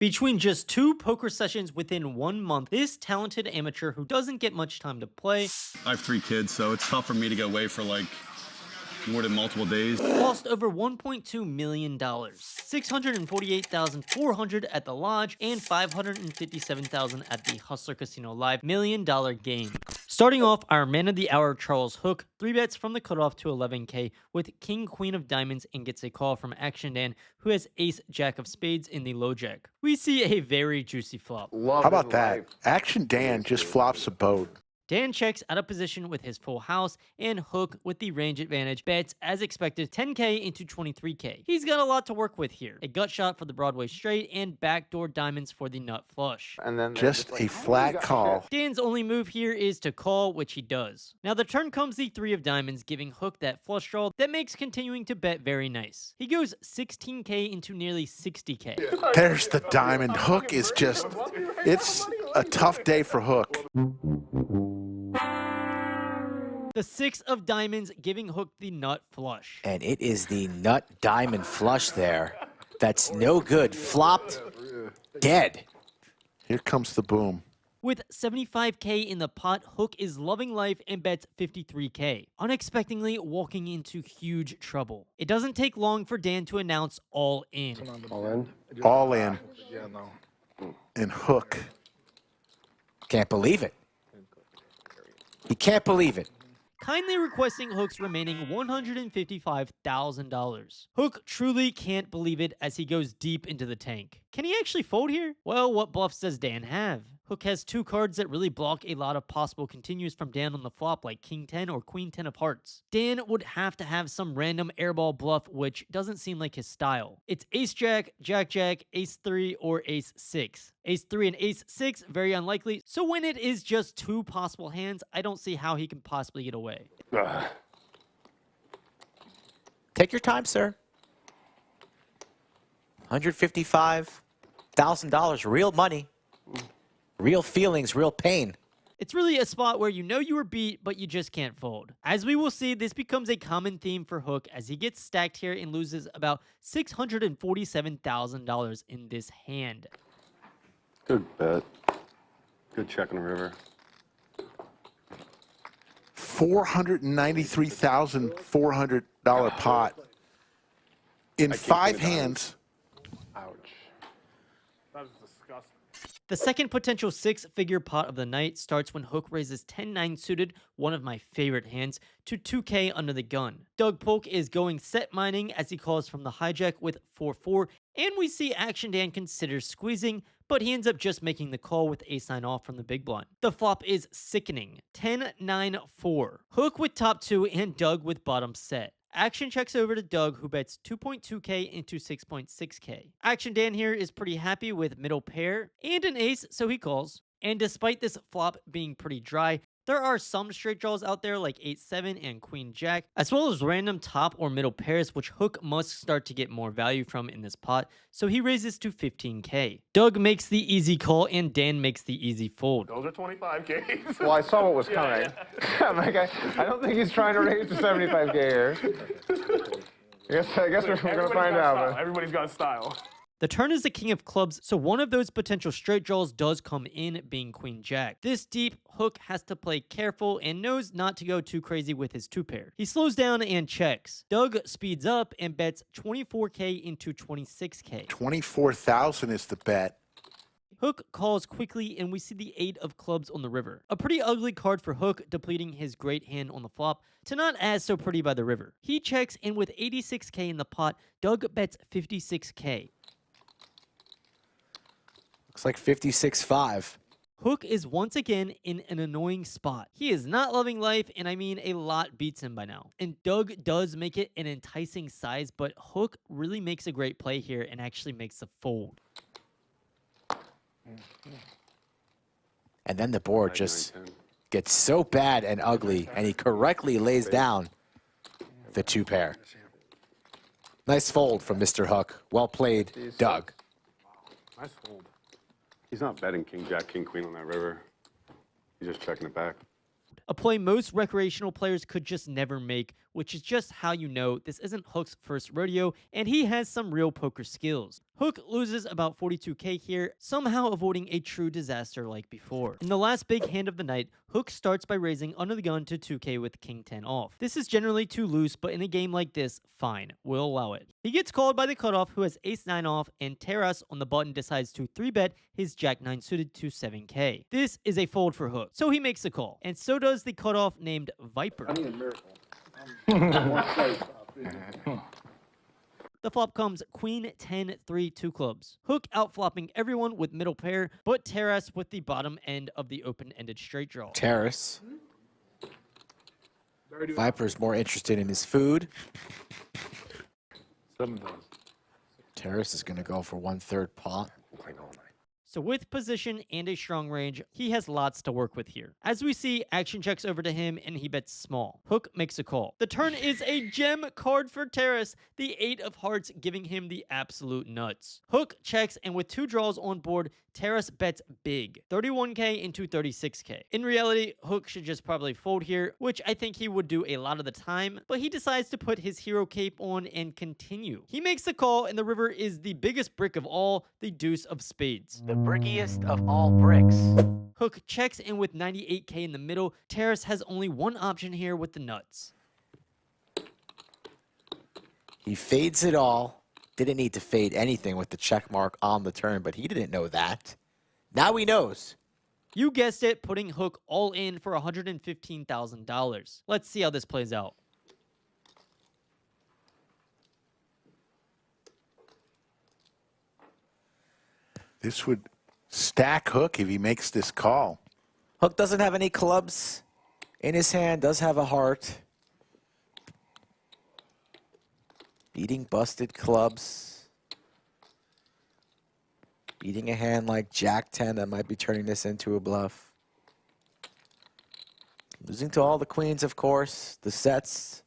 Between just 2 poker sessions within 1 month, this talented amateur who doesn't get much time to play I have 3 kids, so it's tough for me to get away for like more than multiple days. lost over $1.2 million, $648,400 at the lodge, and $557,000 at the Hustler Casino Live $1 million game. Starting off, our man of the hour, Charles Hook, 3 bets from the cutoff to 11K with King Queen of Diamonds and gets a call from Action Dan, who has Ace Jack of Spades in the low jack. We see a very juicy flop. How about that? Action Dan just flops a boat. Dan checks out of position with his full house, and Hook, with the range advantage, bets, as expected, 10K into 23K. He's got a lot to work with here. A gut shot for the Broadway straight, and backdoor diamonds for the nut flush. And then just a flat call. Dan's only move here is to call, which he does. Now the turn comes the 3 of diamonds, giving Hook that flush draw that makes continuing to bet very nice. He goes 16K into nearly 60K. There's the diamond. Hook is just, it's a tough day for Hook. The 6 of diamonds, giving Hook the nut flush. And it is the nut diamond flush there. That's no good. Flopped. Dead. Here comes the boom. With 75K in the pot, Hook is loving life and bets 53K, unexpectedly walking into huge trouble. It doesn't take long for Dan to announce all in. All in? All in. And Hook. Can't believe it. He can't believe it. Kindly requesting Hook's remaining $155,000. Hook truly can't believe it as he goes deep into the tank. Can he actually fold here? Well, what bluffs does Dan have? Hook has 2 cards that really block a lot of possible continues from Dan on the flop, like King 10 or Queen 10 of hearts. Dan would have to have some random airball bluff, which doesn't seem like his style. It's Ace Jack, Jack Jack, Ace 3, or Ace 6. Ace 3 and Ace 6, very unlikely. So when it is just 2 possible hands, I don't see how he can possibly get away. Take your time, sir. $155,000, real money. Real feelings, real pain. It's really a spot where you know you were beat, but you just can't fold. As we will see, this becomes a common theme for Hook as he gets stacked here and loses about $647,000 in this hand. Good bet. Good check on the river. $493,400 pot. In 5 hands. Ouch. That is disgusting. The second potential 6-figure pot of the night starts when Hook raises 10-9 suited, one of my favorite hands, to 2K under the gun. Doug Polk is going set mining as he calls from the hijack with 4-4, and we see Action Dan consider squeezing, but he ends up just making the call with ace-9 off from the big blind. The flop is sickening, 10-9-4. Hook with top 2 and Doug with bottom set. Action checks over to Doug, who bets 2.2K into 6.6K. Action Dan here is pretty happy with middle pair and an ace, so he calls. And despite this flop being pretty dry, there are some straight draws out there like 8-7 and Queen Jack, as well as random top or middle pairs, which Hook must start to get more value from in this pot, so he raises to 15K. Doug makes the easy call and Dan makes the easy fold. Those are 25Ks. Well, I saw what was coming. I'm like, I don't think he's trying to raise to 75K here. I guess we're going to find out. Everybody's got style. The turn is the king of clubs, so one of those potential straight draws does come in, being Queen Jack. This deep, Hook has to play careful and knows not to go too crazy with his 2-pair. He slows down and checks. Doug speeds up and bets 24K into 26K. 24,000 is the bet. Hook calls quickly, and we see the 8 of clubs on the river. A pretty ugly card for Hook, depleting his great hand on the flop to not as so pretty by the river. He checks, and with 86K in the pot, Doug bets 56K. Looks like 56.5. Hook is once again in an annoying spot. He is not loving life, and I mean a lot beats him by now. And Doug does make it an enticing size, but Hook really makes a great play here and actually makes a fold. And then the board just gets so bad and ugly, and he correctly lays down the 2-pair. Nice fold from Mr. Hook. Well played, Doug. Nice fold. He's not betting King Jack, King Queen on that river. He's just checking it back. A play most recreational players could just never make, which is just how you know this isn't Hook's first rodeo, and he has some real poker skills. Hook loses about 42k here, somehow avoiding a true disaster like before. In the last big hand of the night, Hook starts by raising under the gun to 2k with king 10 off. This is generally too loose, but in a game like this, fine, we'll allow it. He gets called by the cutoff who has ace 9 off, and Terras on the button decides to 3-bet his jack 9 suited to 7k. This is a fold for Hook, so he makes the call, and so does the cutoff named Viper. I need a miracle. The flop comes queen 10 3 2 clubs. Hook outflopping everyone with middle pair, but Terras with the bottom end of the open-ended straight draw. Terrace. Viper's more interested in his food. 7,000. Terrace is going to go for 1/3 pot. Playing all night. So with position and a strong range, he has lots to work with here. As we see, action checks over to him and he bets small. Hook makes a call. The turn is a gem card for Terrace, the 8 of hearts giving him the absolute nuts. Hook checks, and with 2 draws on board, Terrace bets big, 31k into 36k. In reality, Hook should just probably fold here, which I think he would do a lot of the time, but he decides to put his hero cape on and continue. He makes the call, and the river is the biggest brick of all, the deuce of spades. The brickiest of all bricks. Hook checks, and with 98k in the middle, Terrace has only one option here with the nuts. He fades it all. Didn't need to fade anything with the check mark on the turn, but he didn't know that. Now he knows. You guessed it, putting Hook all in for $115,000. Let's see how this plays out. This would stack Hook if he makes this call. Hook doesn't have any clubs in his hand, does have a heart. Beating busted clubs. Beating a hand like Jack 10 that might be turning this into a bluff. Losing to all the queens, of course. The sets.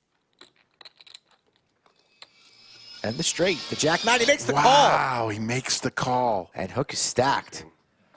And the straight. The Jack 9. He makes the call. Wow, he makes the call. And Hook is stacked.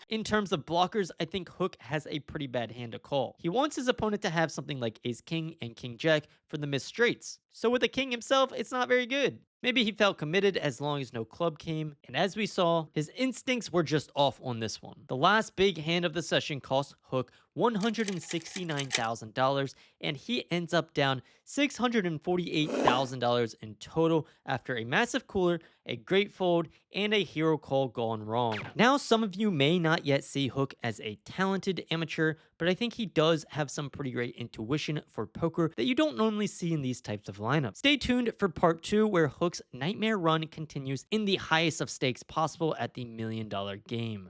In terms of blockers, I think Hook has a pretty bad hand to call. He wants his opponent to have something like ace-king and king-jack for the missed straights. So with the king himself, it's not very good. Maybe he felt committed as long as no club came, and as we saw, his instincts were just off on this one. The last big hand of the session cost Hook $169,000, and he ends up down $648,000 in total after a massive cooler, a great fold, and a hero call gone wrong. Now, some of you may not yet see Hook as a talented amateur, but I think he does have some pretty great intuition for poker that you don't normally see in these types of lineups. Stay tuned for part 2, where Hook's nightmare run continues in the highest of stakes possible at the $1 million game.